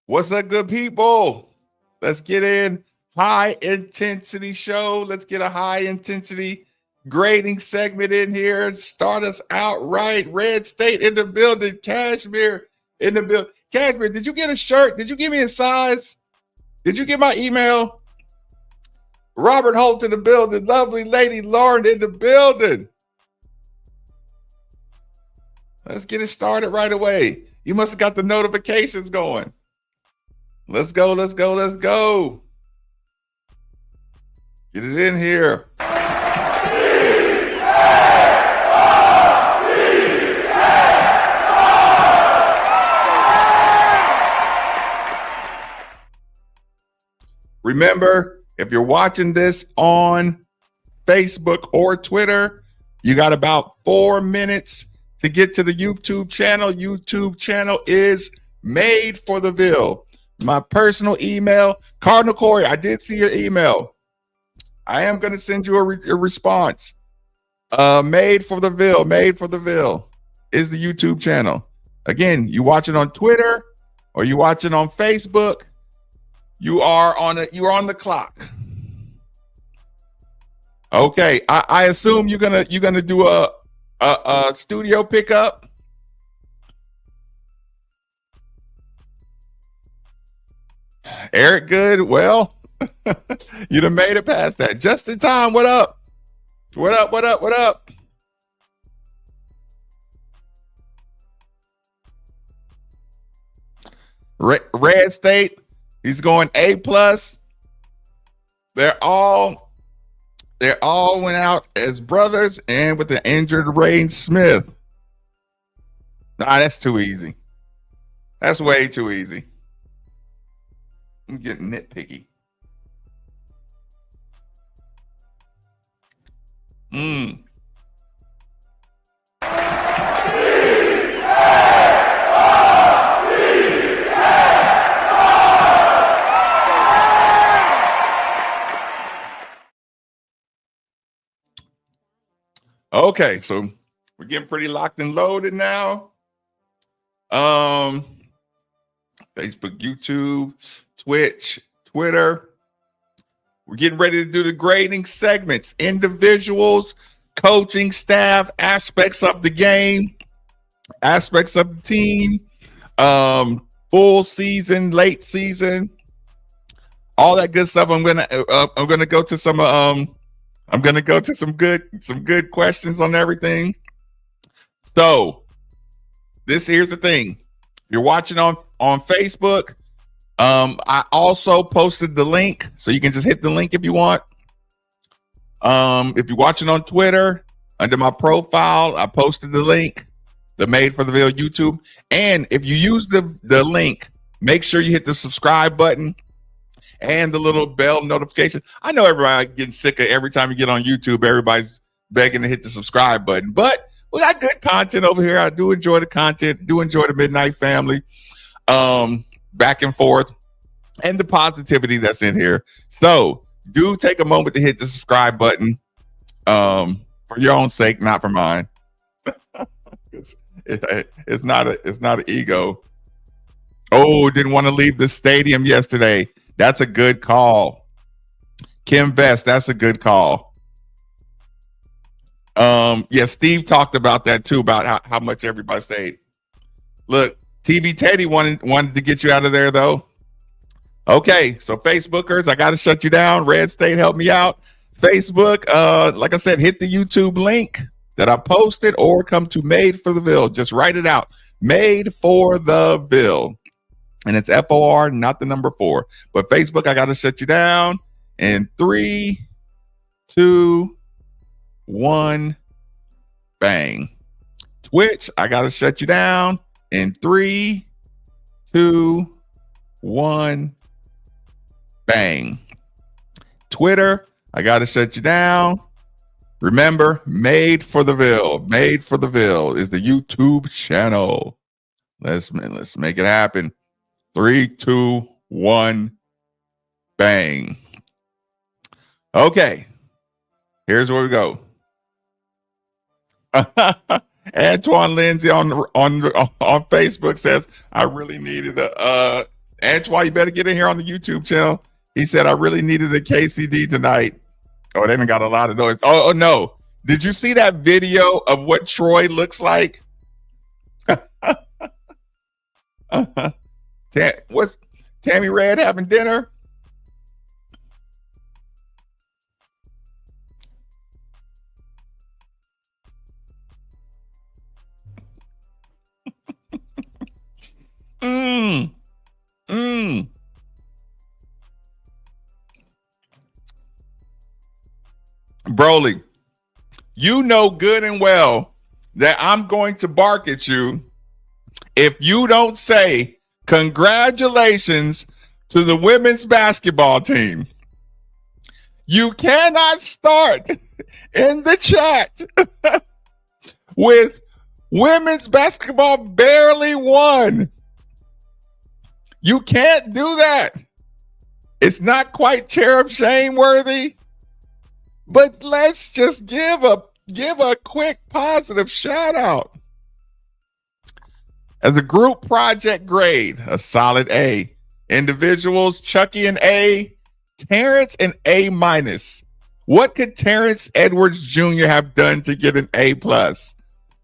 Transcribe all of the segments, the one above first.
What's up, good people? Let's get in high intensity show. Let's get a high intensity grading segment in here. Start us out right. Red State in the building. Cashmere in the building. Cashmere, did you get a shirt? Did you give me a size? Did you get my email? Robert Holt in the building. Lovely lady Lauren in the building. Let's get it started right away. You must have got the notifications going. Let's go, let's go, let's go. Get it in here. Remember, if you're watching this on Facebook or Twitter, you got about 4 minutes to get to the YouTube channel. YouTube channel is Made for the Ville. My personal email, Cardinal Corey, I did see your email. I am going to send you a response. Made for the Ville is the YouTube channel. Again, you watch it on Twitter or you watch it on Facebook, you're on the clock. Okay, I assume you're gonna do a studio pickup. Eric Good, well, you done made it past that. Just in time, what up? What up, what up, what up? Red State, he's going A+. They're all went out as brothers and with the injured Rain Smith. Nah, that's too easy. That's way too easy. I'm getting nitpicky. Okay, so we're getting pretty locked and loaded now. Facebook, YouTube, Twitch, Twitter. We're getting ready to do the grading segments, individuals, coaching staff, aspects of the game, aspects of the team, full season, late season, all that good stuff. I'm gonna go to some I'm gonna go to some good questions on everything. So here's the thing. You're watching on Facebook. I also posted the link, so you can just hit the link if you want. If you're watching on Twitter, under my profile, I posted the link, the Made for the Ville YouTube. And if you use the link, make sure you hit the subscribe button and the little bell notification. I know everybody getting sick of every time you get on YouTube, everybody's begging to hit the subscribe button, but we got good content over here. I do enjoy the content, do enjoy the Midnight Family, back and forth, and the positivity that's in here. So do take a moment to hit the subscribe button, for your own sake, not for mine. It's not an ego. Oh, didn't want to leave the stadium yesterday. That's a good call. Kim Vest, that's a good call. Yeah, Steve talked about that too, about how much everybody stayed. Look, TV Teddy wanted to get you out of there though. Okay, so Facebookers, I got to shut you down. Red State, help me out. Facebook, like I said, hit the YouTube link that I posted or come to Made for the Ville. Just write it out. Made for the Ville. And it's FOR, not the number 4. But Facebook, I got to shut you down. In 3, 2, 1, bang. Twitch, I got to shut you down. In 3, 2, 1, bang. Twitter, I got to shut you down. Remember, Made for the Ville. Made for the Ville is the YouTube channel. Let's make it happen. 3, 2, 1, bang. Okay, here's where we go. Antoine Lindsay on Facebook says, I really needed a Antoine, you better get in here on the YouTube channel. He said, I really needed a KCD tonight. Oh, they done got a lot of noise. Oh, no. Did you see that video of what Troy looks like? What's Tammy Red having dinner? Mmm. Mmm. Broly, you know good and well that I'm going to bark at you if you don't say congratulations to the women's basketball team. You cannot start in the chat with women's basketball barely won. You can't do that. It's not quite cherub shame worthy, but let's just give a quick positive shout out. As a group project grade, a solid A. Individuals, Chucky an A, Terrence an A minus. What could Terrence Edwards Jr. have done to get an A plus?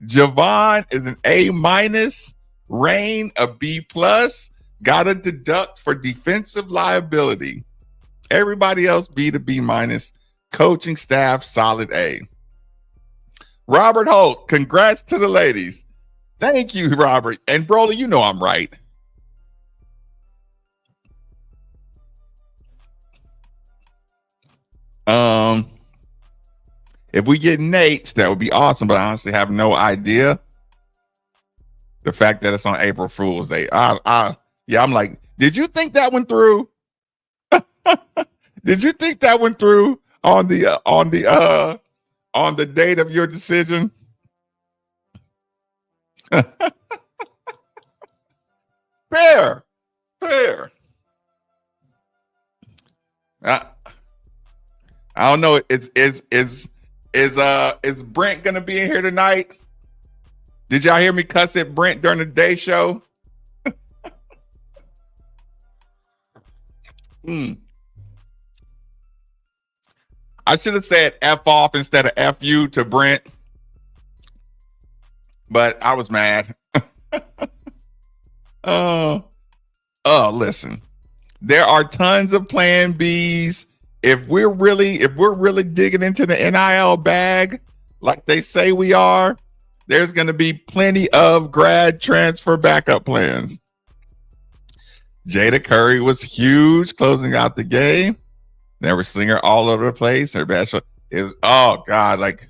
Javon is an A minus. Rain a B plus. Got to deduct for defensive liability. Everybody else B to B minus. Coaching staff solid A. Robert Holt, congrats to the ladies. Thank you, Robert. And Broly, you know I'm right. If we get Nate's, that would be awesome, but I honestly have no idea. The fact that it's on April Fool's Day. I'm like, did you think that went through? Did you think that went through on the date of your decision? Fair. I don't know. Is Brent gonna be in here tonight? Did y'all hear me cuss at Brent during the day show? I should have said F off instead of F you to Brent, but I was mad. Listen, there are tons of plan Bs. If we're really digging into the NIL bag, like they say we are, there's going to be plenty of grad transfer backup plans. Jada Curry was huge closing out the game. Never slinger all over the place. Her best shot is, oh God, like,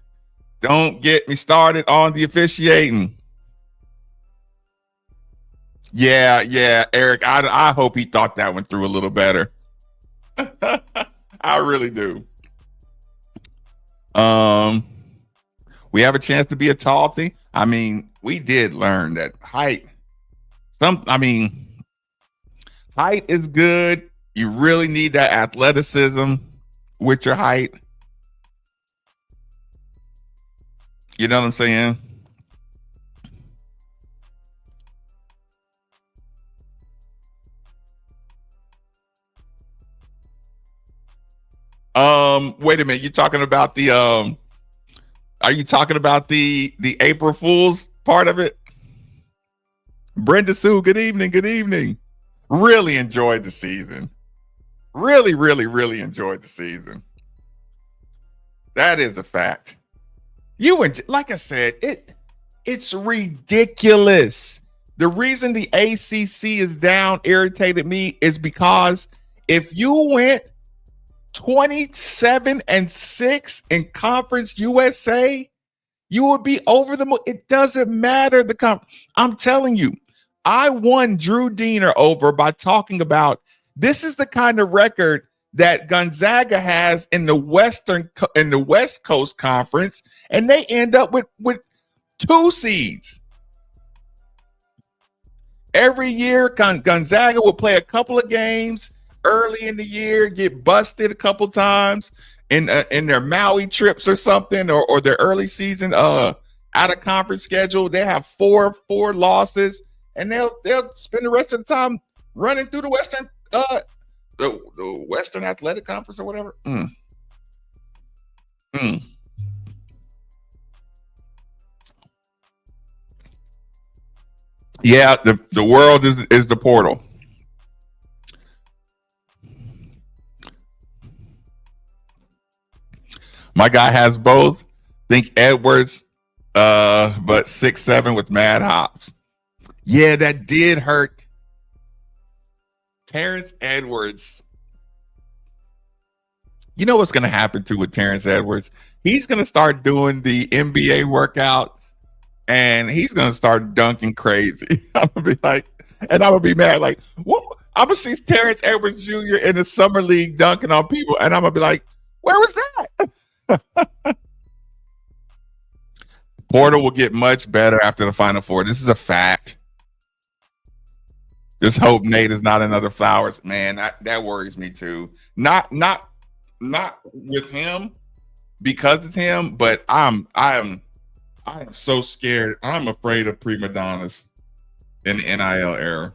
don't get me started on the officiating. Yeah, Eric, I hope he thought that went through a little better. I really do. We have a chance to be a tall thing. I mean, we did learn that height is good. You really need that athleticism with your height. You know what I'm saying? Wait a minute. You talking about the are you talking about the April Fool's part of it? Brenda Sue, good evening. Really enjoyed the season. Really enjoyed the season. That is a fact. Like I said, it's ridiculous. The reason the ACC is down irritated me is because if you went 27-6 in Conference USA, you would be over the moon. It doesn't matter I'm telling you, I won Drew Diener over by talking about this is the kind of record that Gonzaga has in the West Coast Conference, and they end up with 2 seeds. Every year, Gonzaga will play a couple of games early in the year, get busted a couple times in their Maui trips or something, or their early season out of conference schedule. They have four losses, and they'll spend the rest of the time running through the the Western Athletic Conference or whatever. Mm. Yeah, the world is the portal. My guy has both. Think Edwards, but 6'7" with mad hops. Yeah, that did hurt. Terrence Edwards. You know what's going to happen too with Terrence Edwards? He's going to start doing the NBA workouts, and he's going to start dunking crazy. I'm going to be like, and I'm going to be mad. Like, what? I'm going to see Terrence Edwards Jr. in the summer league dunking on people, and I'm going to be like, where was that? Porter will get much better after the Final Four. This is a fact. Just hope Nate is not another Flowers. Man, that worries me too. Not with him because it's him, but I am so scared. I'm afraid of prima donnas in the NIL era.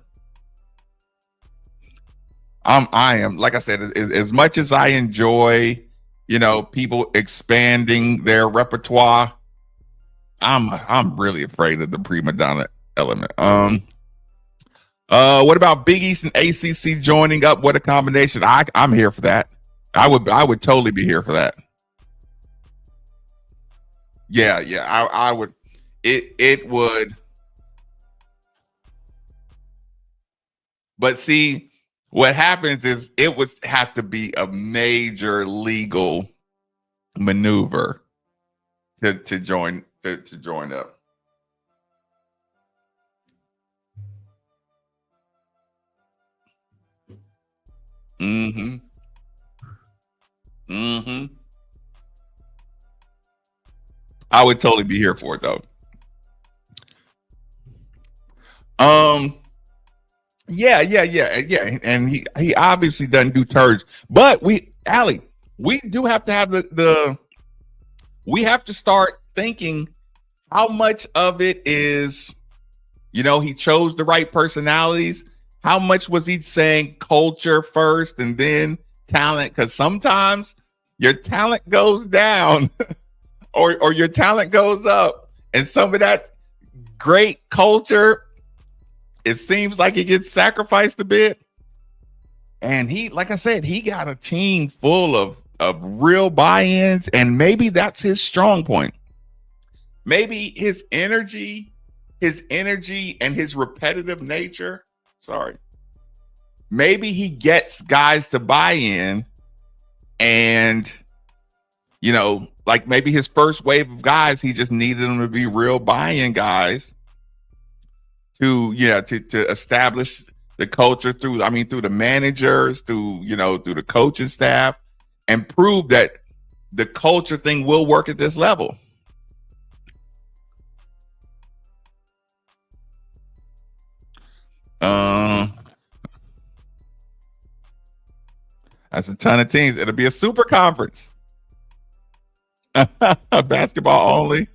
I am, like I said, as much as I enjoy, people expanding their repertoire, I'm really afraid of the prima donna element. What about Big East and ACC joining up? What a combination! I'm here for that. I would totally be here for that. Yeah, I would. It would. But see, what happens is it would have to be a major legal maneuver to join up. Mm-hmm. Mm-hmm. I would totally be here for it though. Um. Yeah. And he obviously doesn't do turds. But we do have to have we have to start thinking how much of it is, he chose the right personalities. How much was he saying culture first and then talent? Because sometimes your talent goes down or your talent goes up. And some of that great culture, it seems like it gets sacrificed a bit. And he, like I said, he got a team full of real buy-ins, and maybe that's his strong point. Maybe his energy and his repetitive nature. Sorry. Maybe he gets guys to buy in, and like maybe his first wave of guys, he just needed them to be real buy-in guys to establish the culture through the managers, through the coaching staff, and prove that the culture thing will work at this level. That's a ton of teams. It'll be a super conference. Basketball only.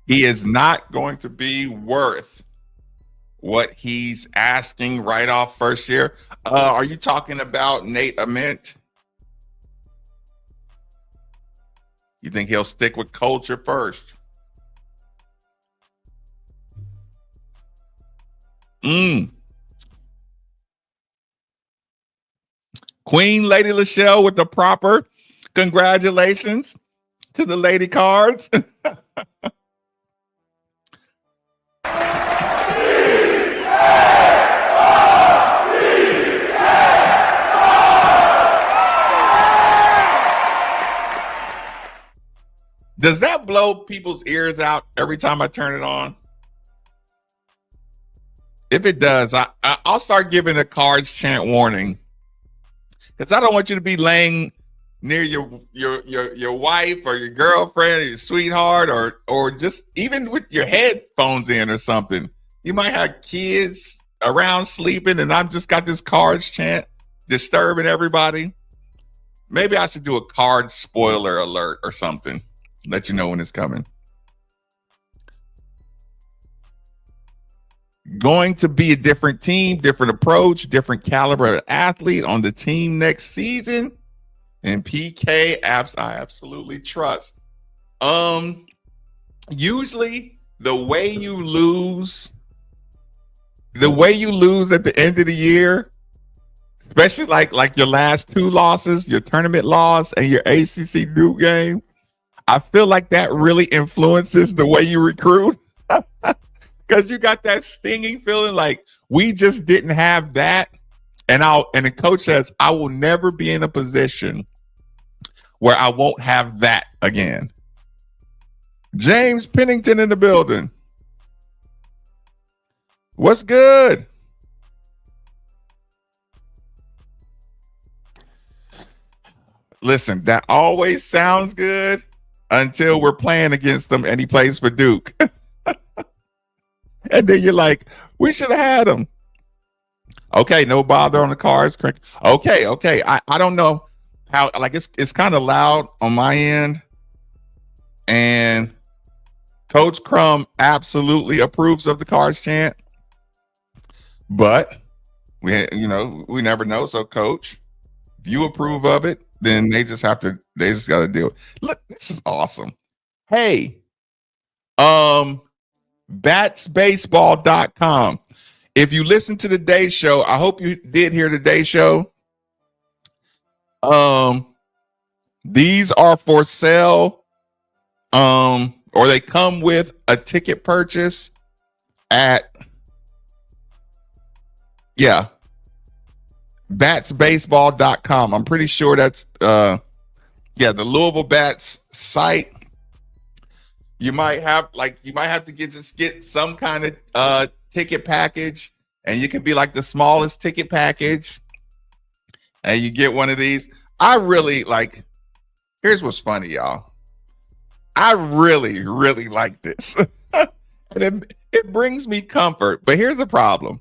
He is not going to be worth what he's asking right off first year. Are you talking about Nate Ament? You think he'll stick with culture first? Queen Lady Lachelle with the proper congratulations to the Lady Cards. Does that blow people's ears out every time I turn it on? If it does, I'll start giving a cards chant warning, because I don't want you to be laying near your wife or your girlfriend or your sweetheart or just even with your headphones in or something. You might have kids around sleeping, and I've just got this cards chant disturbing everybody. Maybe I should do a card spoiler alert or something. Let you know when it's coming. going to be a different team, different approach, different caliber of athlete on the team next season. And PK apps I absolutely trust. Usually the way you lose at the end of the year, especially like your last two losses, your tournament loss and your ACC Duke game, I feel like that really influences the way you recruit. Because you got that stinging feeling like we just didn't have that. And the coach says, I will never be in a position where I won't have that again. James Pennington in the building. What's good? Listen, that always sounds good until we're playing against him and he plays for Duke. And then you're like, we should have had him. Okay, no bother on the cards. Okay. I don't know how, like, it's kind of loud on my end. And Coach Crum absolutely approves of the cards chant. But we never know. So, Coach, if you approve of it, then they just got to do it. Look, this is awesome. Hey, batsbaseball.com. If you listen to the day show, I hope you did hear the day show. These are for sale. Or they come with a ticket purchase at batsbaseball.com. I'm pretty sure that's the Louisville Bats site. You might have to get some kind of ticket package, and you can be like the smallest ticket package, and you get one of these. I really like. Here's what's funny, y'all. I really, really like this, and it brings me comfort. But here's the problem: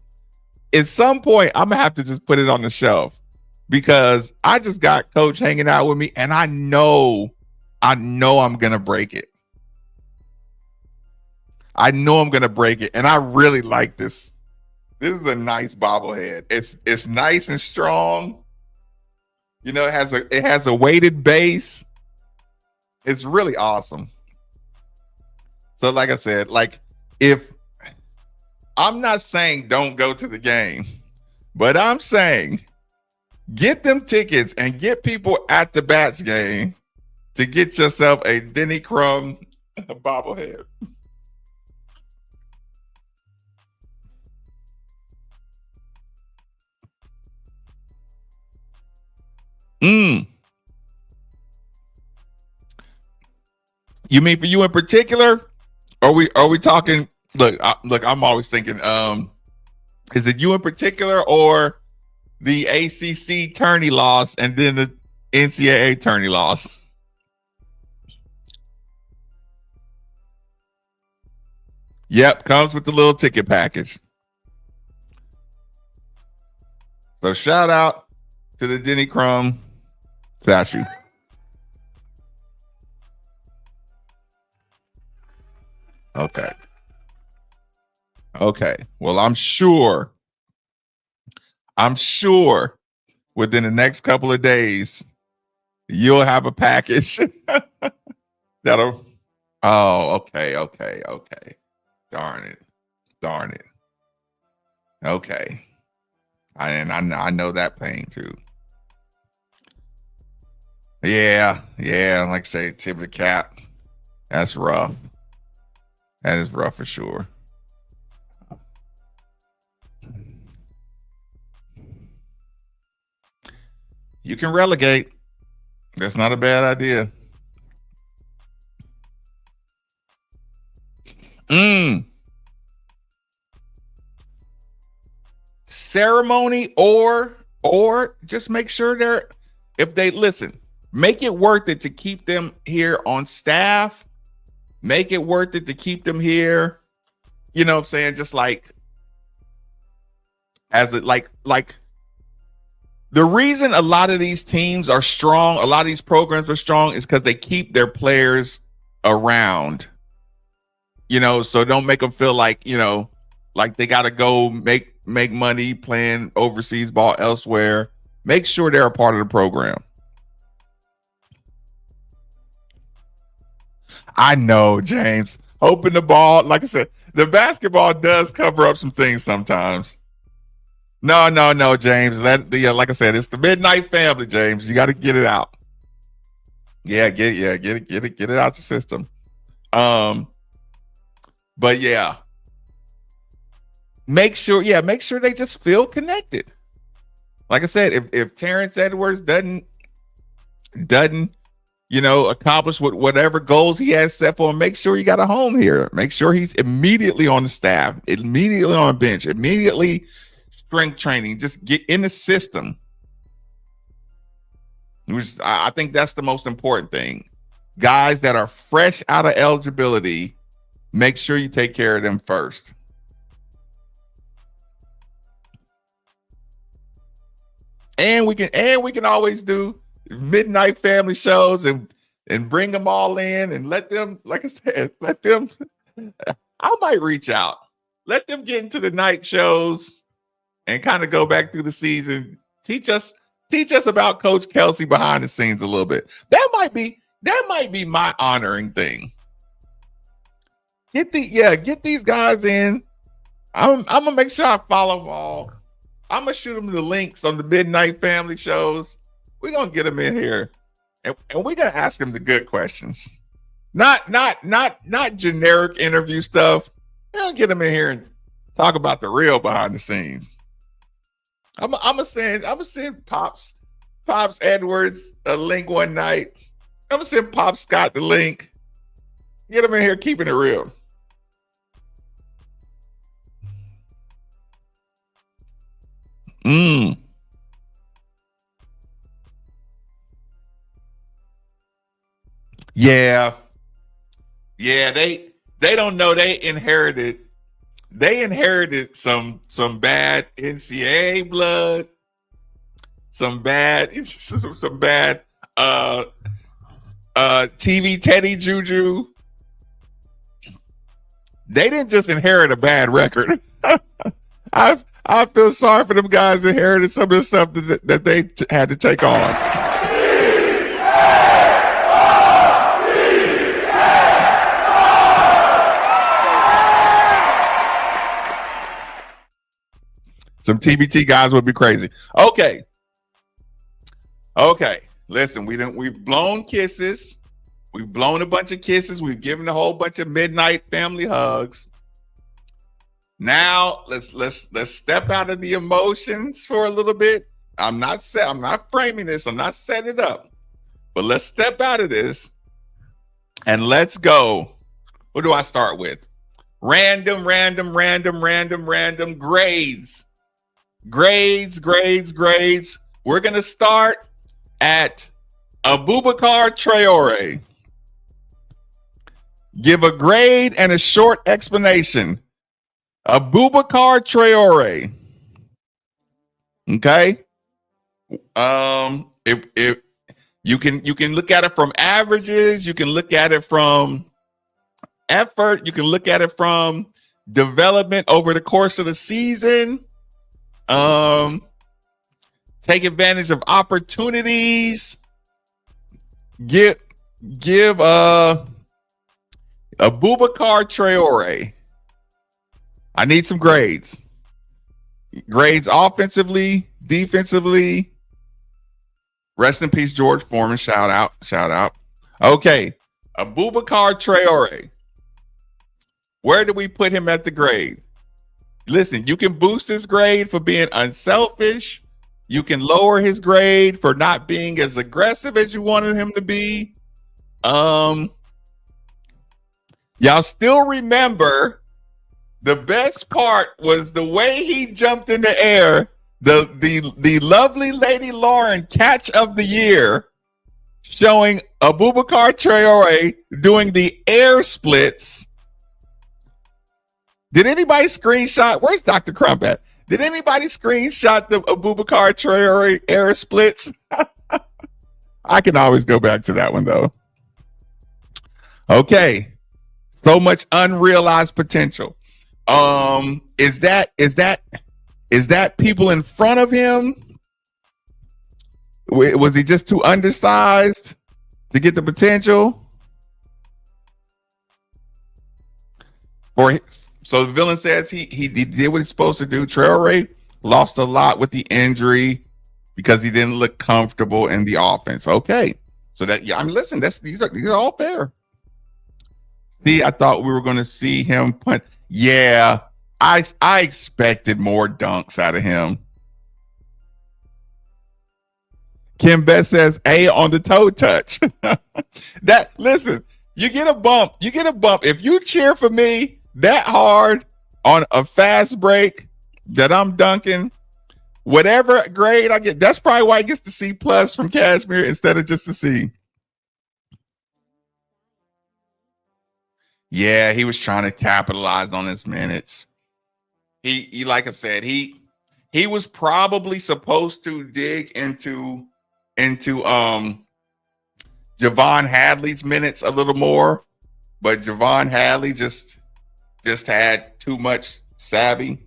at some point, I'm gonna have to just put it on the shelf because I just got Coach hanging out with me, and I know I'm gonna break it. I know I'm gonna break it, and I really like this. This is a nice bobblehead. It's nice and strong. You know, it has a weighted base. It's really awesome. So, like I said, if I'm not saying don't go to the game, but I'm saying get them tickets and get people at the Bats game to get yourself a Denny Crum bobblehead. You mean for you in particular? Are we talking? Look, I'm always thinking, is it you in particular or the ACC tourney loss and then the NCAA tourney loss? Yep, comes with the little ticket package. So shout out to the Denny Crum statue. Okay. Well, I'm sure within the next couple of days, you'll have a package that'll. Oh, okay. Darn it. Okay. I know that pain too. Yeah. Like I say, tip of the cap. That's rough. That is rough for sure. You can relegate. That's not a bad idea. Ceremony or just make sure if they listen, make it worth it to keep them here on staff. Make it worth it to keep them here. You know what I'm saying? Just like the reason a lot of these teams are strong, a lot of these programs are strong is because they keep their players around. You know, so don't make them feel like, like they got to go make money playing overseas ball elsewhere. Make sure they're a part of the program. I know, James. Open the ball. Like I said, the basketball does cover up some things sometimes. No, James. Like I said, it's the midnight family, James. You got to get it out. Yeah, get it out your system. But yeah, make sure they just feel connected. Like I said, if Terrence Edwards doesn't accomplish whatever goals he has set for him, make sure you got a home here. Make sure he's immediately on the staff, immediately on a bench, immediately strength training. Just get in the system. I think that's the most important thing. Guys that are fresh out of eligibility, make sure you take care of them first. And we can always do midnight family shows and bring them all in and let them, like I said, I might reach out. Let them get into the night shows and kind of go back through the season. Teach us about Coach Kelsey behind the scenes a little bit. That might be my honoring thing. Get these guys in. I'm gonna make sure I follow them all. I'm gonna shoot them the links on the midnight family shows. We're gonna get them in here, and we're gonna ask them the good questions, not generic interview stuff. We're gonna get them in here and talk about the real behind the scenes. I'm gonna send Pops Edwards a link one night. I'm gonna send Pop Scott the link. Get them in here, keeping it real. Yeah. They don't know they inherited some bad NCAA blood, some bad TV Teddy juju. They didn't just inherit a bad record. I feel sorry for them guys inherited some of the stuff that they had to take on. Some TBT guys would be crazy. Okay. Listen, we've blown kisses. We've blown a bunch of kisses. We've given a whole bunch of midnight family hugs. Now let's step out of the emotions for a little bit. I'm not framing this. I'm not setting it up. But let's step out of this and let's go. What do I start with? Random grades. Grades. We're going to start at Abubakar Traore. Give a grade and a short explanation. Abubakar Traore. Okay. If you can look at it from averages, you can look at it from effort, you can look at it from development over the course of the season. Take advantage of opportunities. Give Abubakar Traore. I need some grades. Grades offensively, defensively. Rest in peace, George Foreman. Shout out. Okay. Abubakar Traore. Where do we put him at the grade? Listen, you can boost his grade for being unselfish. You can lower his grade for not being as aggressive as you wanted him to be. Y'all still remember the best part was the way he jumped in the air. The lovely Lady Lauren catch of the year, showing Abubakar Traore doing the air splits. Did anybody screenshot? Where's Dr. Crump at? Did anybody screenshot the Abubakar Traore air splits? I can always go back to that one though. Okay. So much unrealized potential. Is that people in front of him? Was he just too undersized to get the potential? So the villain says he did what he's supposed to do. Traore lost a lot with the injury because he didn't look comfortable in the offense. Okay, so that I mean, listen, these are all fair. See, I thought we were going to see him punt. Yeah, I expected more dunks out of him. Kim Best says A on the toe touch. Listen, you get a bump. You get a bump. If you cheer for me that hard on a fast break that I'm dunking, whatever grade I get, that's probably why he gets the C plus from Cashmere instead of just a C. Yeah, he was trying to capitalize on his minutes. He like I said, he was probably supposed to dig into Javon Hadley's minutes a little more, but Javon Hadley just had too much savvy.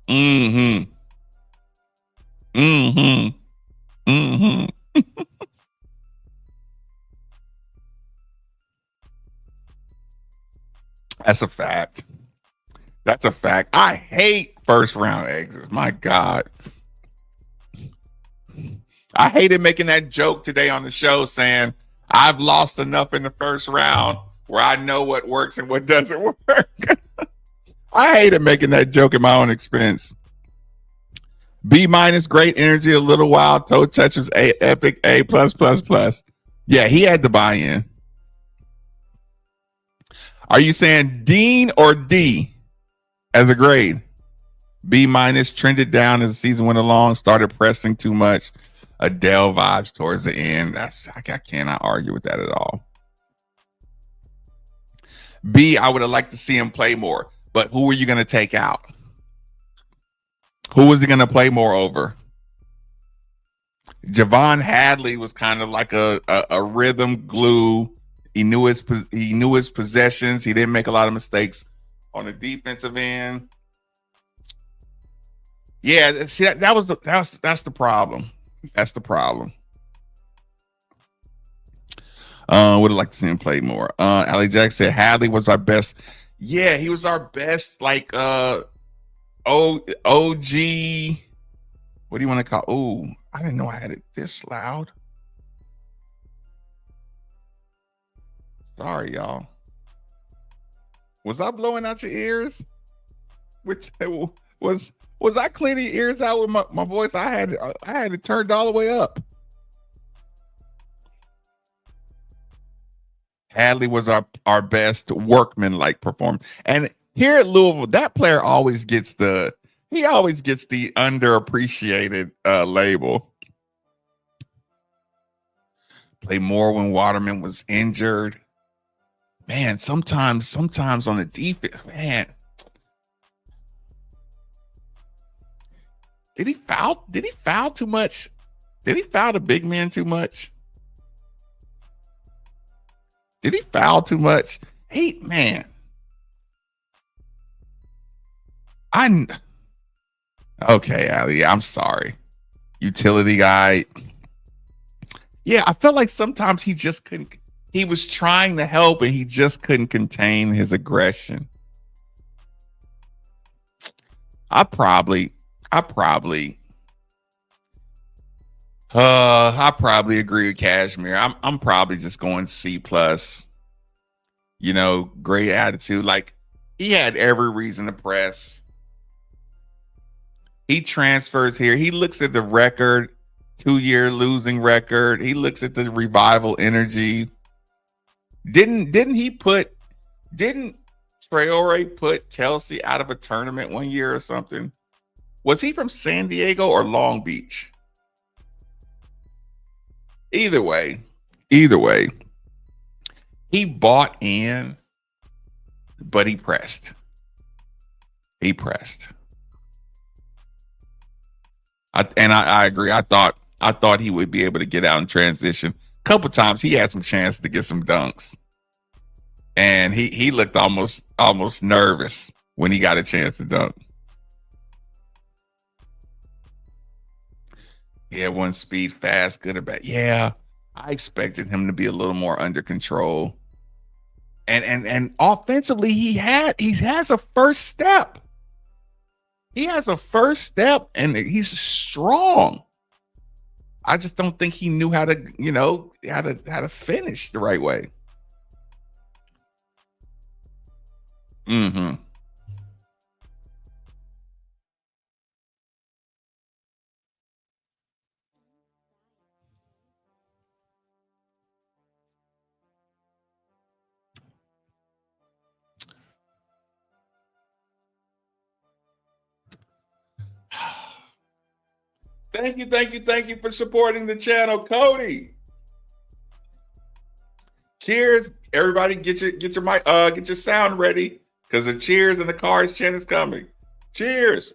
Mm-hmm. That's a fact. That's a fact. I hate first round exits. My God. I hated making that joke today on the show saying I've lost enough in the first round where I know what works and what doesn't work. I hated making that joke at my own expense. B minus, great energy, a little wild, toe touches, A, epic, A plus plus plus. Yeah, he had to buy in. Are you saying Dean or D as a grade? B minus, trended down as the season went along, started pressing too much. Adele vibes towards the end. I cannot argue with that at all. B, I would have liked to see him play more, but who are you going to take out? Who was he going to play more over? Javon Hadley was kind of like a rhythm glue. He knew his possessions. He didn't make a lot of mistakes on the defensive end. Yeah, see that's the problem. That's the problem. Would have liked to see him play more. Ali Jack said Hadley was our best. Yeah, he was our best. Like OG. What do you want to call? Oh, I didn't know I had it this loud. Sorry, y'all. Was I blowing out your ears? Was I cleaning your ears out with my voice? I had it turned all the way up. Hadley was our best workman-like performance. And here at Louisville, that player always gets the underappreciated label. Play more when Waterman was injured. Man, sometimes on the defense, man. Did he foul too much? Did he foul the big man too much? Did he foul too much? Hey, man. Okay, Ali, I'm sorry. Utility guy. Yeah, I felt like sometimes he just couldn't. He was trying to help and he just couldn't contain his aggression. I probably agree with Cashmere. I'm probably just going C plus. You know, great attitude. Like he had every reason to press. He transfers here. He looks at the record, 2-year losing record. He looks at the revival energy. Didn't Traore put Chelsea out of a tournament one year or something? Was he from San Diego or Long Beach? Either way, he bought in, but he pressed. I agree. I thought he would be able to get out and transition. A couple times he had some chance to get some dunks. and he looked almost nervous when he got a chance to dunk. Yeah, one speed, fast, good or bad. Yeah, I expected him to be a little more under control. And offensively, he has a first step. He has a first step, and he's strong. I just don't think he knew how to, how to finish the right way. Mm-hmm. Thank you for supporting the channel, Cody. Cheers, everybody! Get your mic, get your sound ready, because the cheers and the Cards chant is coming. Cheers.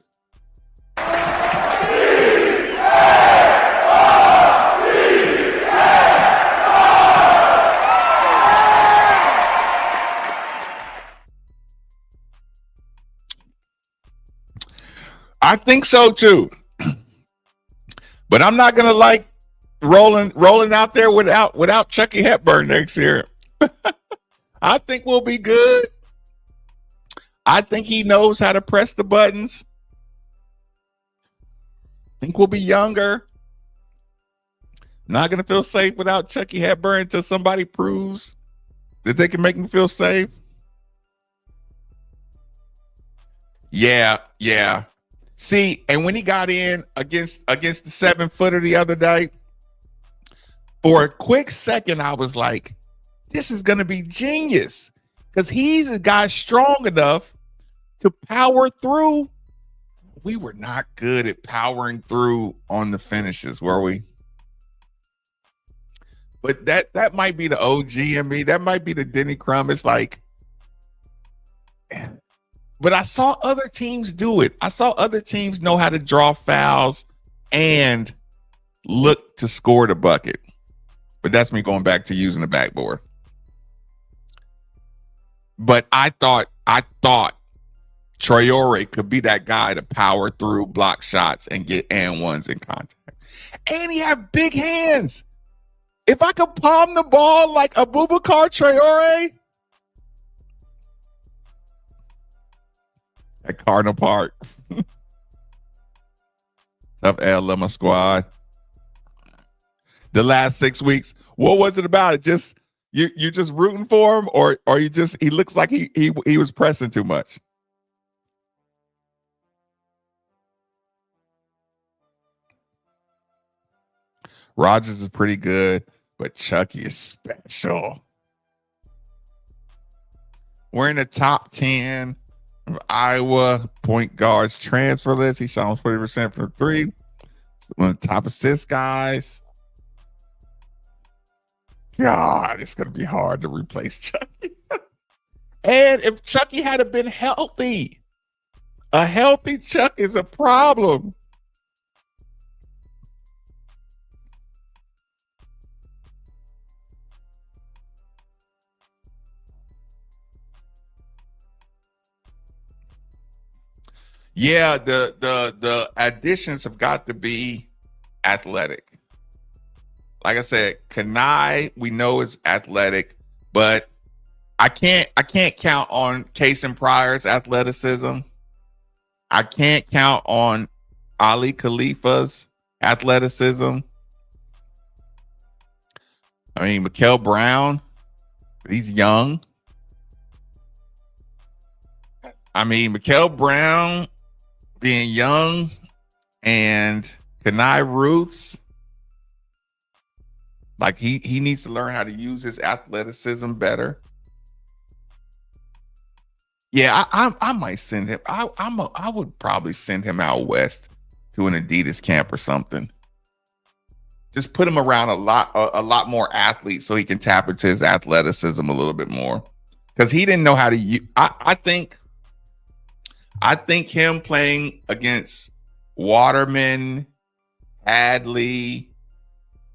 I think so too, but I'm not gonna like rolling out there without Chucky Hepburn next year. I think we'll be good. I think he knows how to press the buttons. I think we'll be younger. Not gonna feel safe without Chucky Hepburn until somebody proves that they can make me feel safe. Yeah. See, and when he got in against the 7-footer the other day, for a quick second, I was like, this is going to be genius, because he's a guy strong enough to power through. We were not good at powering through on the finishes, were we? But that might be the OG in me. That might be the Denny Crum. It's like, but I saw other teams do it. I saw other teams know how to draw fouls and look to score the bucket. But that's me going back to using the backboard. But I thought Traore could be that guy to power through, block shots, and get and ones in contact. And he had big hands. If I could palm the ball like Abubakar Traore at Cardinal Park. Tough L Lima squad. The last 6 weeks, what was it about? It just you just rooting for him, or you just he looks like he was pressing too much. Rogers is pretty good, but Chucky is special. We're in the top 10 of Iowa point guards transfer list. He shot almost 40% from 3. One of the top assist guys. God, it's going to be hard to replace Chucky. And if Chucky had been healthy, a healthy Chuck is a problem. Yeah, the additions have got to be athletic. Like I said, Kanai, we know is athletic, but I can't count on Case and Pryor's athleticism. I can't count on Ali Khalifa's athleticism. I mean, Mikael Brown, he's young. I mean, Mikael Brown being young and Kanai Roots, like he needs to learn how to use his athleticism better. Yeah, I might send him. I would probably send him out west to an Adidas camp or something. Just put him around a lot more athletes so he can tap into his athleticism a little bit more, because he didn't know how to use. I think him playing against Waterman, Hadley,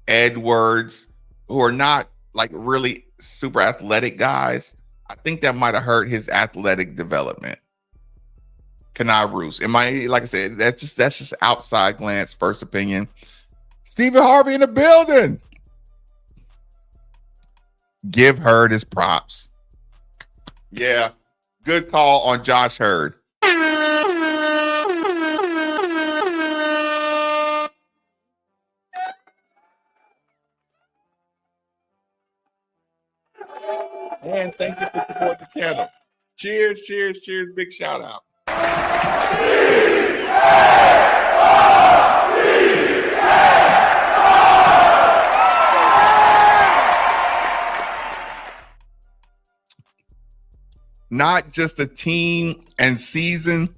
Edwards, who are not like really super athletic guys, I think that might have hurt his athletic development. Kenai Roos. Like I said, that's just outside glance, first opinion. Stephen Harvey in the building. Give Hurd his props. Yeah. Good call on Josh Hurd. And thank you for supporting the channel. Cheers, cheers, cheers. Big shout out. Not just a team and season,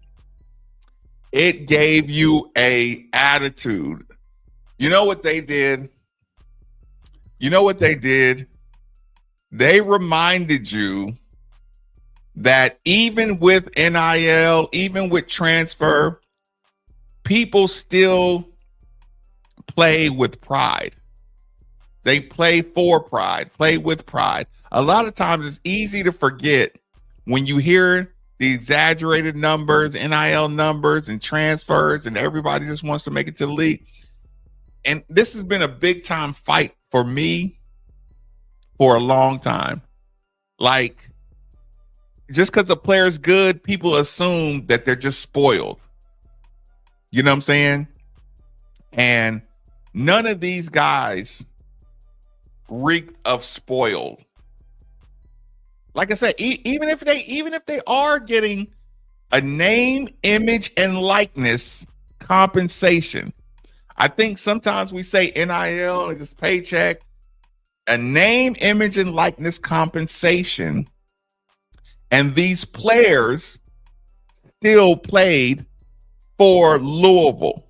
it gave you a attitude. You know what they did? They reminded you that even with NIL, even with transfer, people still play with pride. They play for pride, play with pride. A lot of times it's easy to forget when you hear the exaggerated numbers, NIL numbers and transfers, and everybody just wants to make it to the league. And this has been a big time fight for me for a long time. Like, just because a player's good, people assume that they're just spoiled. You know what I'm saying? And none of these guys reek of spoiled. Like I said, even if they are getting a name, image, and likeness compensation, I think sometimes we say NIL is just paycheck. A name, image, and likeness compensation, and these players still played for Louisville.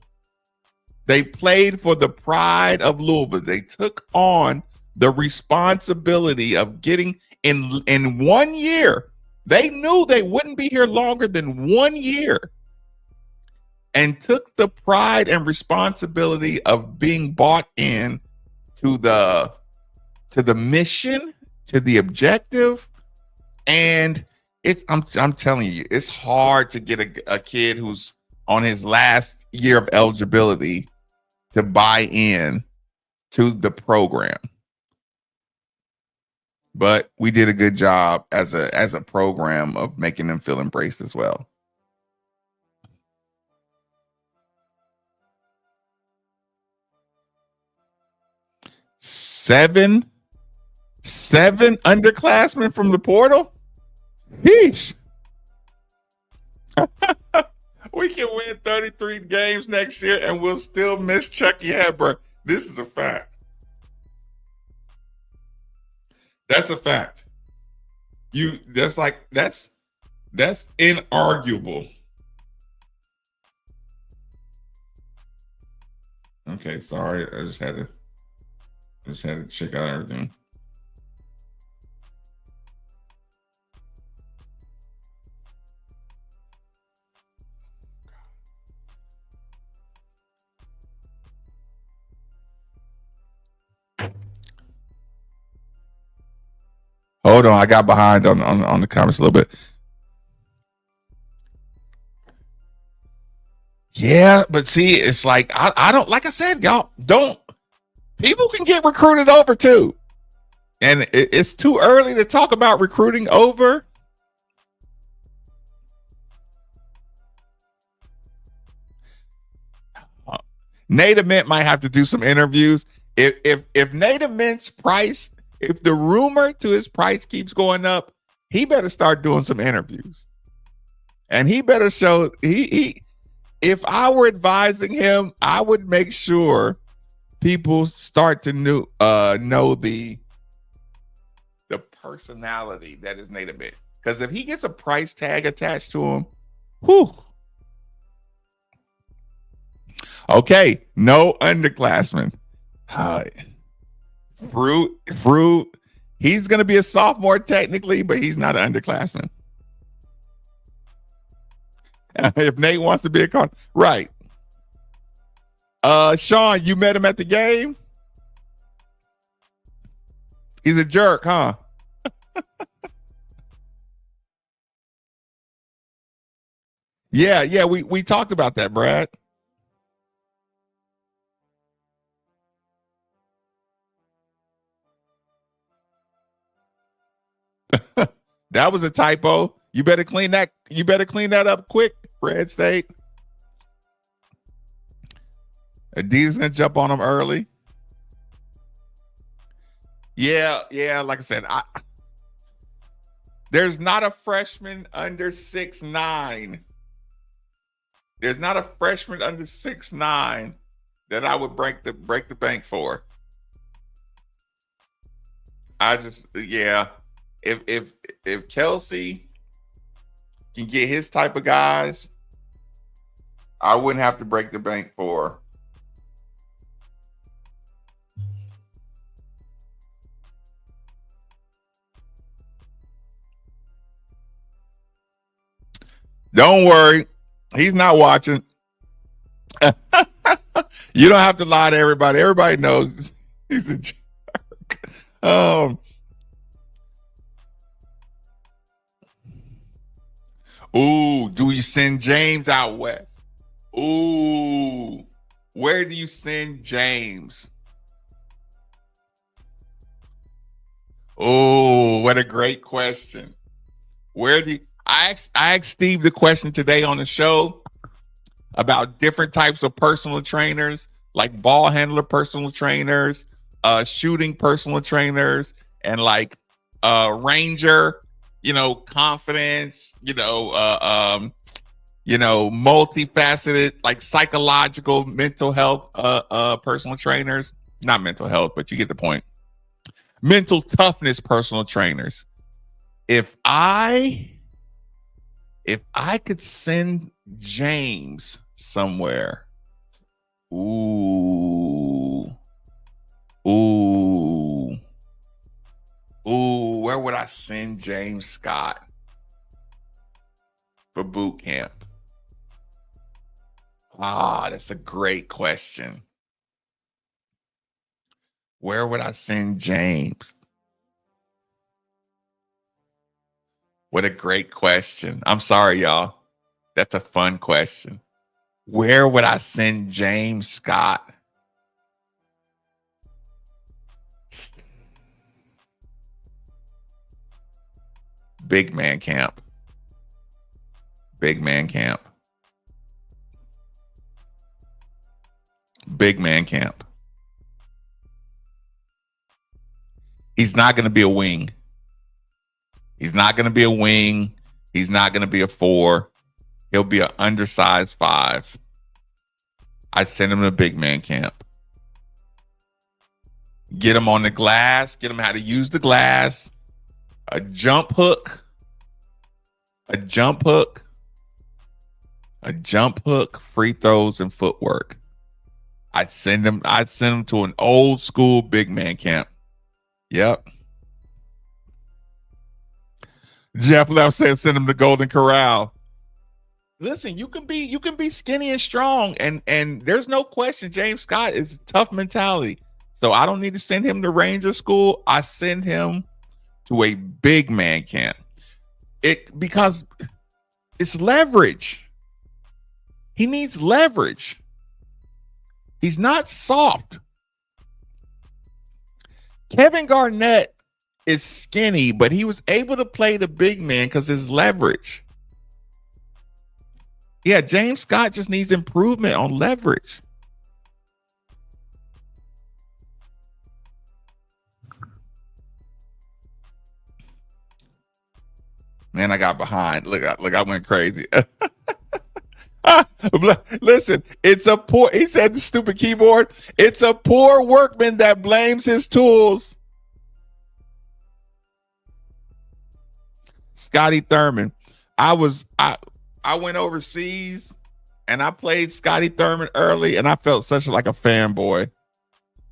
They played for the pride of Louisville. They took on the responsibility of getting in 1 year. They knew they wouldn't be here longer than 1 year, and took the pride and responsibility of being bought in to the mission, to the objective. And I'm telling you, it's hard to get a kid who's on his last year of eligibility to buy in to the program. But we did a good job as a program of making them feel embraced as well. Seven underclassmen from the portal. Yeesh. We can win 33 games next year and we'll still miss Chucky Hepburn. This is a fact. That's a fact. That's inarguable. Okay, sorry. I just had to check out everything. Hold on, I got behind on the comments a little bit. Yeah, but see, it's like I don't, like I said, y'all don't. People can get recruited over too, and it's too early to talk about recruiting over. Nate Mint might have to do some interviews. If Nate Mint's price, if the rumor to his price keeps going up, he better start doing some interviews, and he better show he. If I were advising him, I would make sure people start to know the personality that is Nate Mint. Because if he gets a price tag attached to him, whew. Okay, no underclassmen. Fruit. He's going to be a sophomore technically, but he's not an underclassman. If Nate wants to be a car, right? Sean, you met him at the game. He's a jerk, huh? Yeah, we talked about that, Brad. That was a typo. You better clean that. You better clean that up quick, Red State. Adidas gonna jump on them early. Yeah. Like I said, there's not a freshman under 6'9". There's not a freshman under 6'9" that I would break the bank for. I just yeah. If Kelsey can get his type of guys, I wouldn't have to break the bank for. Don't worry, he's not watching. You don't have to lie to everybody. Everybody knows he's a jerk. Ooh, do you send James out west? Ooh, where do you send James? Oh, what a great question. Where do you, I asked Steve the question today on the show about different types of personal trainers, like ball handler personal trainers, shooting personal trainers, and like ranger, confidence, multifaceted, like psychological, mental health, personal trainers. Not mental health, but you get the point. Mental toughness personal trainers. If I could send James somewhere, ooh, where would I send James Scott for boot camp? That's a great question. Where would I send James? What a great question. I'm sorry, y'all. That's a fun question. Where would I send James Scott? Big man camp. Big man camp. Big man camp. He's not going to be a wing. He's not going to be a wing. He's not going to be a 4. He'll be an undersized 5. I'd send him to big man camp. Get him on the glass. Get him how to use the glass. A jump hook. A jump hook. A jump hook, free throws, and footwork. I'd send him to an old school big man camp. Yep. Jeff Left said send him to Golden Corral. Listen, you can be skinny and strong, and there's no question James Scott is tough mentality. So I don't need to send him to Ranger School. I send him to a big man camp. Because it's leverage. He needs leverage. He's not soft. Kevin Garnett is skinny, but he was able to play the big man because his leverage. Yeah, James Scott just needs improvement on leverage. Man, I got behind. Look, I went crazy. Listen, it's a poor, he said the stupid keyboard. It's a poor workman that blames his tools. Scotty Thurman. I went overseas and I played Scotty Thurman early and I felt such like a fanboy.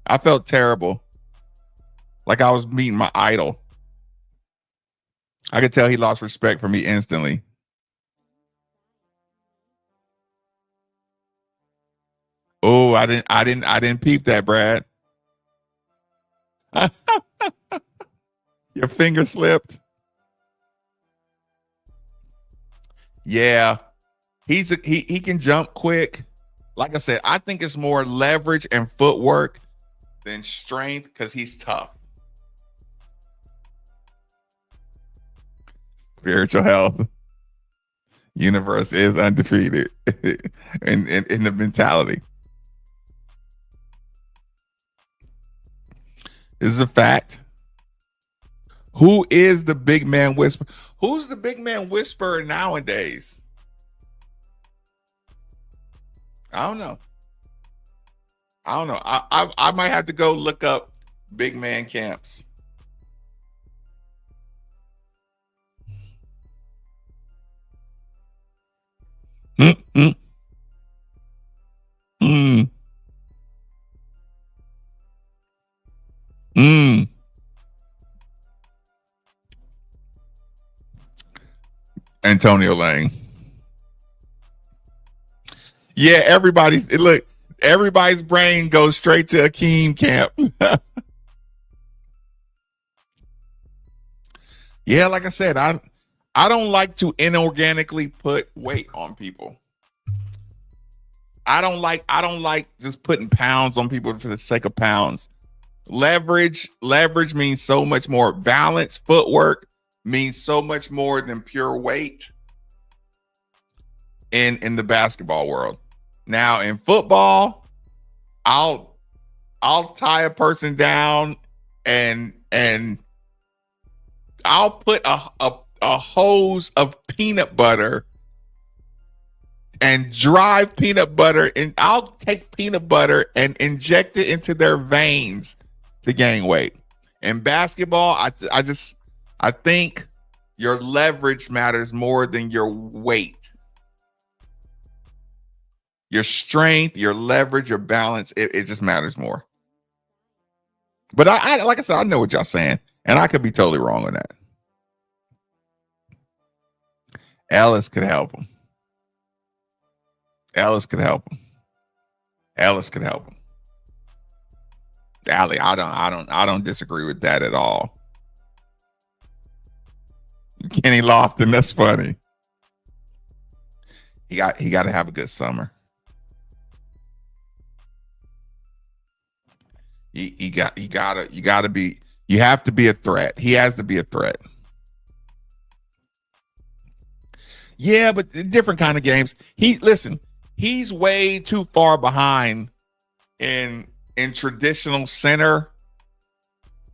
I felt terrible. Like I was meeting my idol. I could tell he lost respect for me instantly. Oh, I didn't peep that, Brad. Your finger slipped. Yeah. He can jump quick. Like I said, I think it's more leverage and footwork than strength because he's tough. Spiritual health. Universe is undefeated in the mentality. This is a fact. Who is the big man whisperer? Who's the big man whisperer nowadays? I don't know. I don't know. I might have to go look up big man camps. Mm, mm, mm, mm. Antonio Lang. Yeah, everybody's brain goes straight to Akeem camp. Yeah, like I said, I don't like to inorganically put weight on people. I don't like just putting pounds on people for the sake of pounds. Leverage means so much more. Balance, footwork means so much more than pure weight in the basketball world. Now in football, I'll tie a person down and I'll put a hose of peanut butter and drive peanut butter, and I'll take peanut butter and inject it into their veins to gain weight. In basketball, I think your leverage matters more than your weight. Your strength, your leverage, your balance, it just matters more. But I like I said, I know what y'all saying, and I could be totally wrong on that. Ellis could help him. Ellis could help him. Ellis could help him. Allie, I don't disagree with that at all. Kenny Lofton, that's funny. He got to have a good summer. You have to be a threat. He has to be a threat. Yeah, but different kind of games. He's way too far behind in traditional center.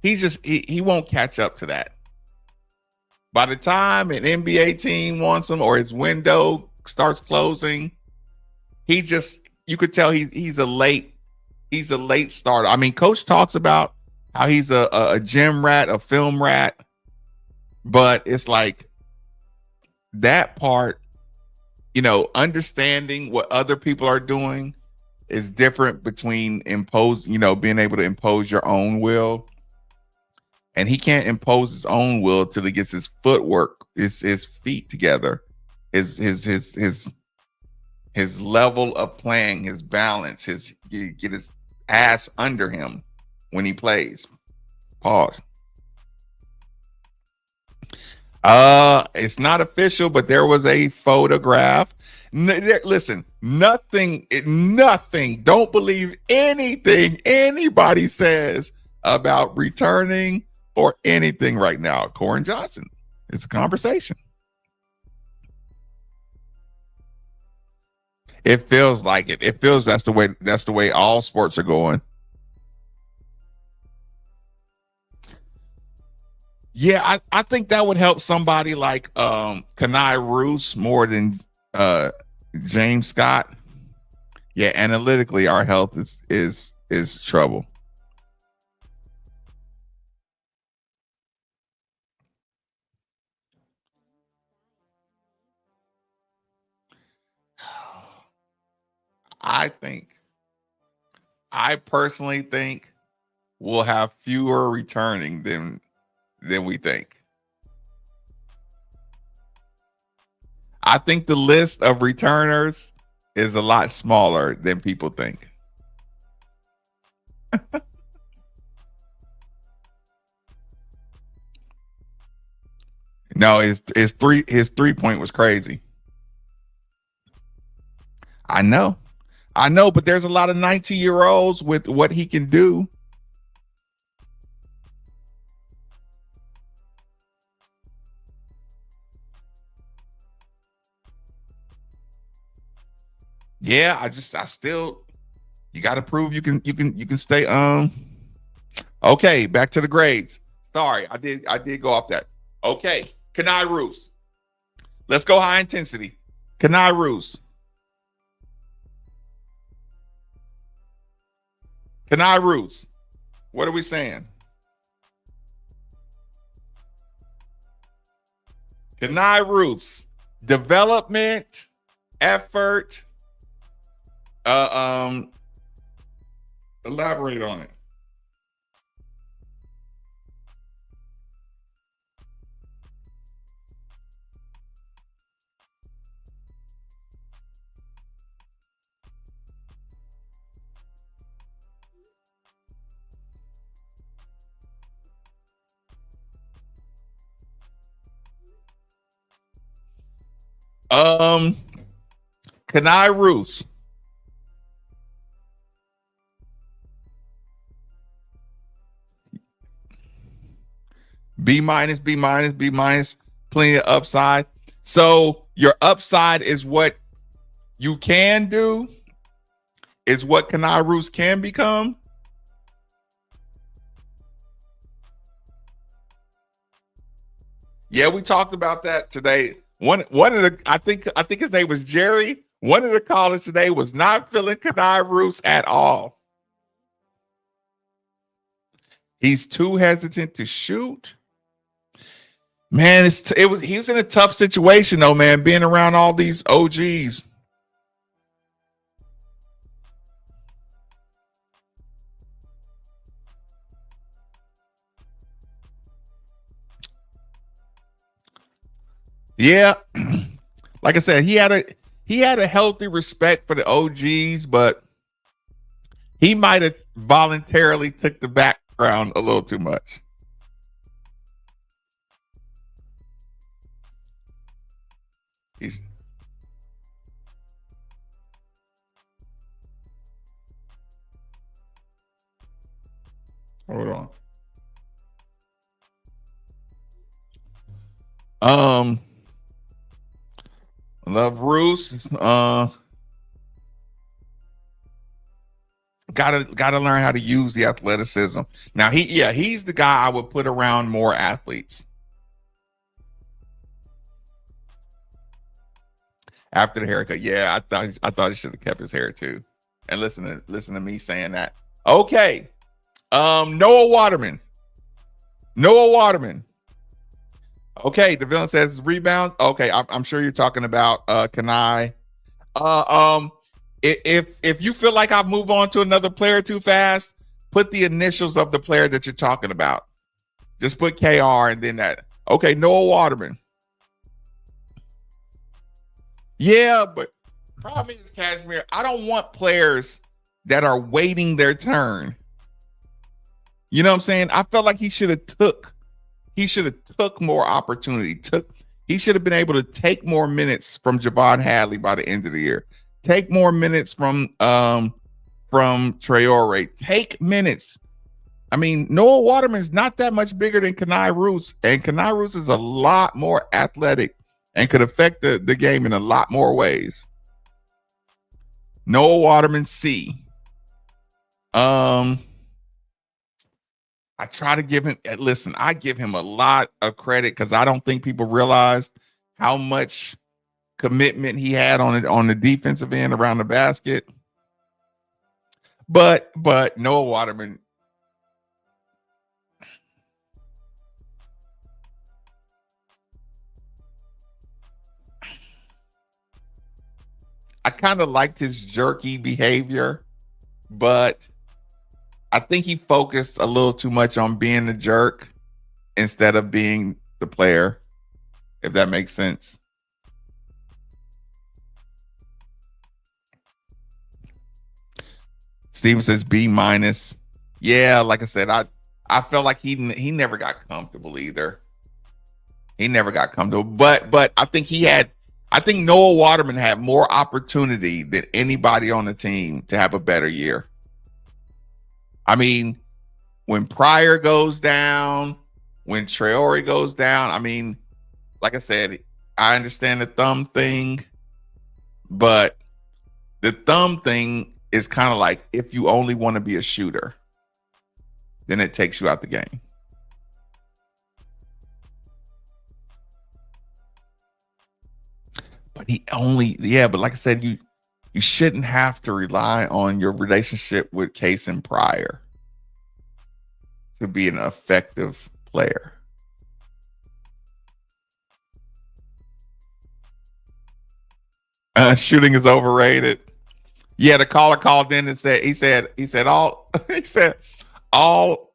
He won't catch up to that. By the time an NBA team wants him or his window starts closing, you could tell he's a late starter. I mean, coach talks about how he's a gym rat, a film rat, but it's like that part, understanding what other people are doing is different between being able to impose your own will. And he can't impose his own will till he gets his footwork, his feet together, his level of playing, his balance, get his ass under him when he plays. Pause. It's not official, but there was a photograph. Listen, nothing. Don't believe anything anybody says about returning or anything right now. Corin Johnson. It's a conversation. It feels like it. It feels that's the way all sports are going. Yeah, I think that would help somebody like Kanai Roos more than James Scott. Yeah, analytically, our health is trouble. I think, I personally think we'll have fewer returning than we think. I think the list of returners is a lot smaller than people think. No, his 3-point was crazy. I know. I know, but there's a lot of 19-year-olds with what he can do. Yeah, I still, you got to prove you can stay. Okay, back to the grades. Sorry, I did go off that. Okay, Kanai Roos. Let's go high intensity. Kanai Roos. Kanai Roos. What are we saying? Kanai Roos. Development, effort. Uh, um, Elaborate on it. Um, Kanai Roos. B minus, B minus, B minus, plenty of upside. So your upside is what you can do, is what Kanai Roos can become. Yeah, we talked about that today. One of the I think his name was Jerry. One of the callers today was not feeling Kanai Roos at all. He's too hesitant to shoot. Man, he's in a tough situation though, man, being around all these OGs. Yeah. Like I said, he had a healthy respect for the OGs, but he might have voluntarily took the background a little too much. He's, hold on. Um, Love Roos. Gotta learn how to use the athleticism. Now he's the guy I would put around more athletes. After the haircut. Yeah, I thought he should have kept his hair too. And listen to me saying that. Okay. Noah Waterman. Noah Waterman. Okay, the villain says rebound. Okay, I'm sure you're talking about Kanai. Uh, um, if you feel like I've moved on to another player too fast, put the initials of the player that you're talking about. Just put KR and then that. Okay, Noah Waterman. Yeah, but problem is, Cashmere, I don't want players that are waiting their turn. You know what I'm saying? I felt like he should have took more opportunity. He should have been able to take more minutes from Javon Hadley by the end of the year. Take more minutes from Traore. Take minutes. I mean, Noah Waterman's not that much bigger than Kanai Roos, and Kanai Roos is a lot more athletic and could affect the game in a lot more ways. Noah Waterman C. I try to give him, listen, I give him a lot of credit because I don't think people realized how much commitment he had on the defensive end around the basket. But Noah Waterman, I kind of liked his jerky behavior, but I think he focused a little too much on being the jerk instead of being the player, if that makes sense. Steven says B minus. Yeah, like I said, I felt like he never got comfortable either. He never got comfortable, but I think he had I think Noah Waterman had more opportunity than anybody on the team to have a better year. I mean, when Pryor goes down, when Traore goes down, I mean, like I said, I understand the thumb thing, but the thumb thing is kind of like if you only want to be a shooter, then it takes you out the game. But but like I said, you shouldn't have to rely on your relationship with Case and Pryor to be an effective player. Shooting is overrated. Yeah, the caller called in and said all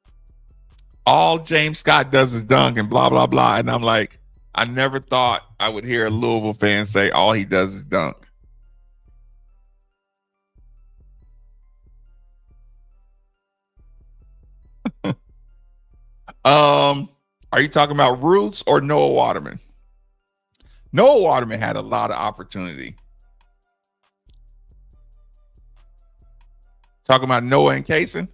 James Scott does is dunk and blah blah blah. And I'm like, I never thought I would hear a Louisville fan say all he does is dunk. Are you talking about Roots or Noah Waterman? Noah Waterman had a lot of opportunity. Talking about Noah and Kaysen?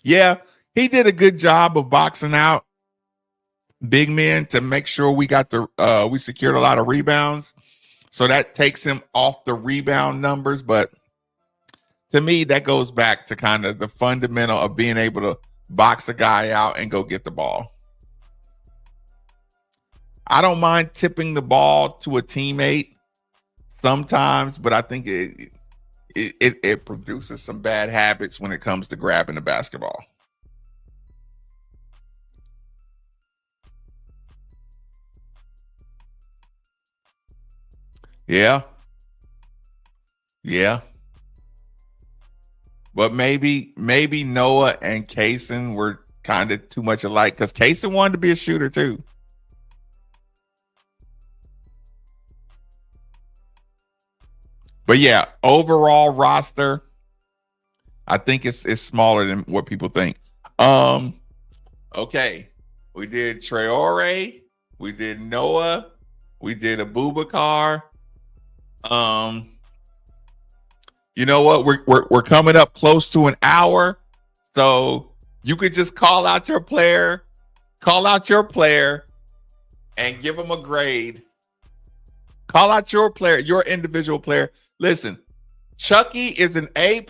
Yeah, he did a good job of boxing out big men to make sure we secured a lot of rebounds. So that takes him off the rebound numbers. But to me, that goes back to kind of the fundamental of being able to box a guy out and go get the ball. I don't mind tipping the ball to a teammate sometimes, but I think it produces some bad habits when it comes to grabbing the basketball. Yeah. But maybe Noah and Kaysen were kind of too much alike because Kaysen wanted to be a shooter too. But yeah, overall roster, I think it's smaller than what people think. Okay. We did Traore, we did Noah, we did Abubakar. You know what? We're coming up close to an hour. So you could just call out your player and give them a grade. Call out your player, your individual player. Listen, Chucky is an A+,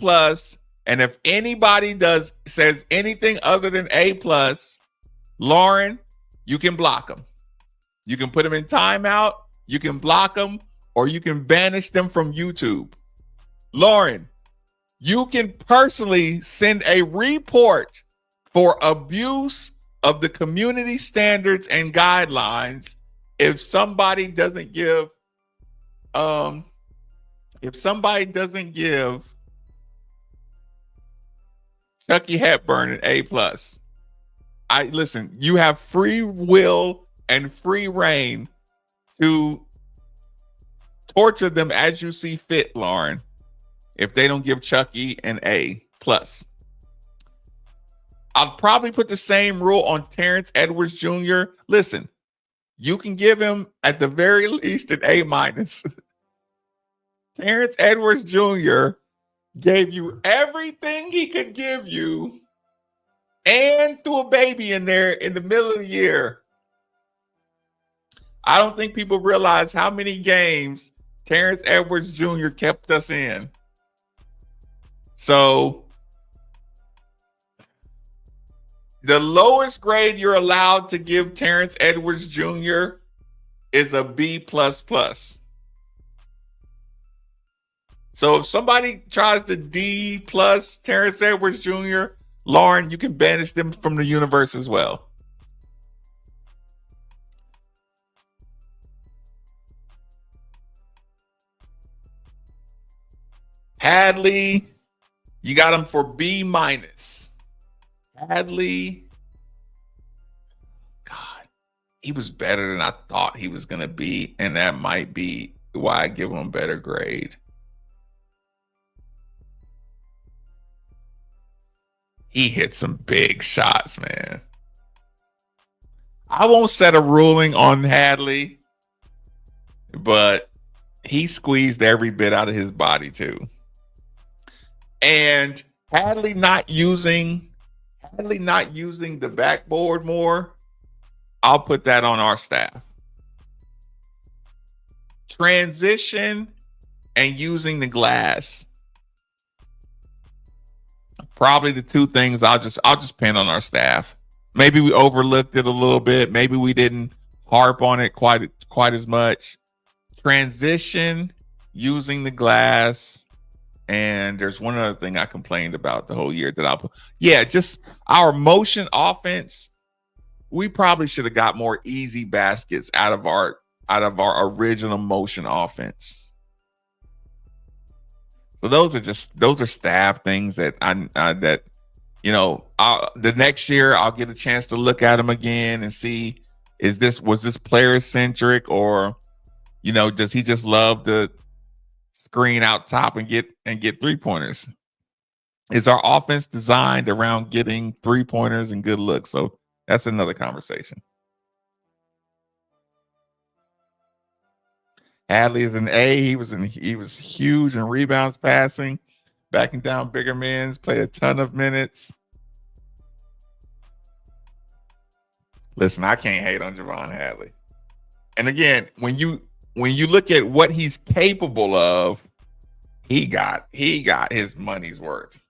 and if anybody says anything other than A+, Lauren, you can block them. You can put them in timeout, you can block them, or you can banish them from YouTube. Lauren, you can personally send a report for abuse of the community standards and guidelines if somebody doesn't give Chucky Hepburn an A+. Listen, you have free will and free reign to torture them as you see fit, Lauren, if they don't give Chucky an A+. I'll probably put the same rule on Terrence Edwards Jr. Listen, you can give him at the very least an A-. Terrence Edwards Jr. gave you everything he could give you and threw a baby in there in the middle of the year. I don't think people realize how many games Terrence Edwards Jr. kept us in. So the lowest grade you're allowed to give Terrence Edwards Jr. is a B++. So if somebody tries to D+ Terrence Edwards Jr., Lauren, you can banish them from the universe as well. Hadley, you got him for B-. Hadley, God, he was better than I thought he was going to be, and that might be why I give him a better grade. He hit some big shots, man. I won't set a ruling on Hadley, but he squeezed every bit out of his body too. And Hadley not using the backboard more, I'll put that on our staff. Transition and using the glass. Probably the two things I'll just pin on our staff. Maybe we overlooked it a little bit. Maybe we didn't harp on it quite as much. Transition, using the glass, and there's one other thing I complained about the whole year that I'll put. Yeah, just our motion offense. We probably should have got more easy baskets out of our original motion offense. So those are staff things that the next year I'll get a chance to look at them again and see, was this player centric, or does he just love to screen out top and get 3-pointers? Is our offense designed around getting 3-pointers and good looks? So that's another conversation. Hadley is an A. He was huge in rebounds, passing, backing down bigger men, played a ton of minutes. Listen, I can't hate on Javon Hadley. And again, when you look at what he's capable of, he got his money's worth.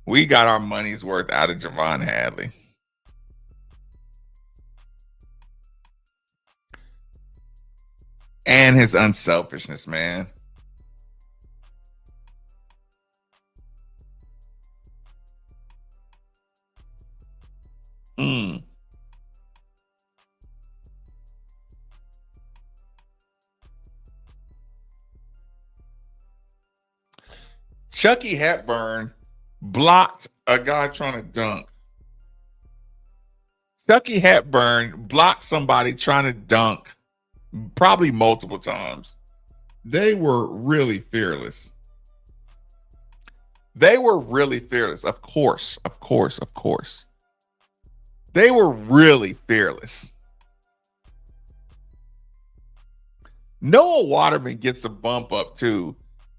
We got our money's worth out of Javon Hadley. And his unselfishness, man. Chucky Hepburn blocked a guy trying to dunk. Chucky Hepburn blocked somebody trying to dunk probably multiple times. They were really fearless. Of course. They were really fearless. Noah Waterman gets a bump up too,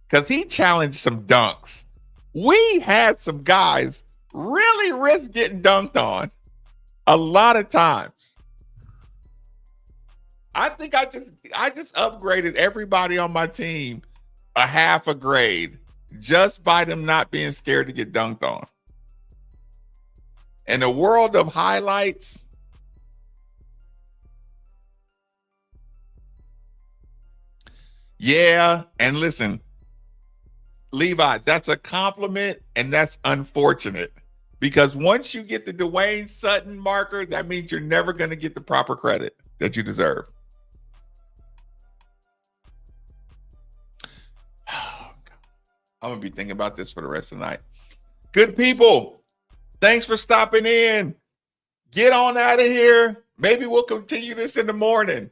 because he challenged some dunks. We had some guys really risk getting dunked on a lot of times. I think I just upgraded everybody on my team a half a grade just by them not being scared to get dunked on. In the world of highlights, yeah, and listen, Levi, that's a compliment and that's unfortunate, because once you get the Dwayne Sutton marker, that means you're never going to get the proper credit that you deserve. Oh, God. I'm going to be thinking about this for the rest of the night. Good people, thanks for stopping in. Get on out of here. Maybe we'll continue this in the morning.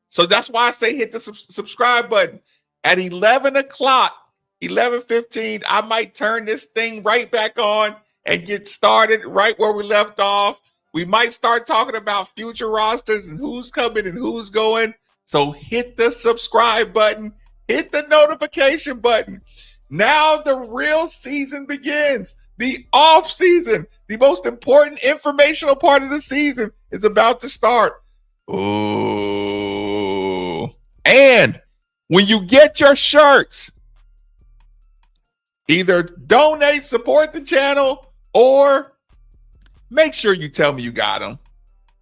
So that's why I say hit the subscribe button. At 11 o'clock, 11:15, I might turn this thing right back on and get started right where we left off. We might start talking about future rosters and who's coming and who's going. So hit the subscribe button, hit the notification button. Now the real season begins. The off season, the most important informational part of the season, is about to start. Ooh. And when you get your shirts, either donate, support the channel, or make sure you tell me you got them.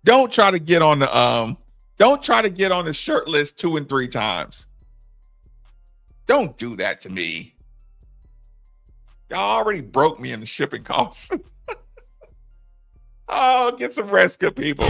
Don't try to get on the shirt list 2 and 3 times. Don't do that to me. Y'all already broke me in the shipping costs. Oh, get some rest, good people.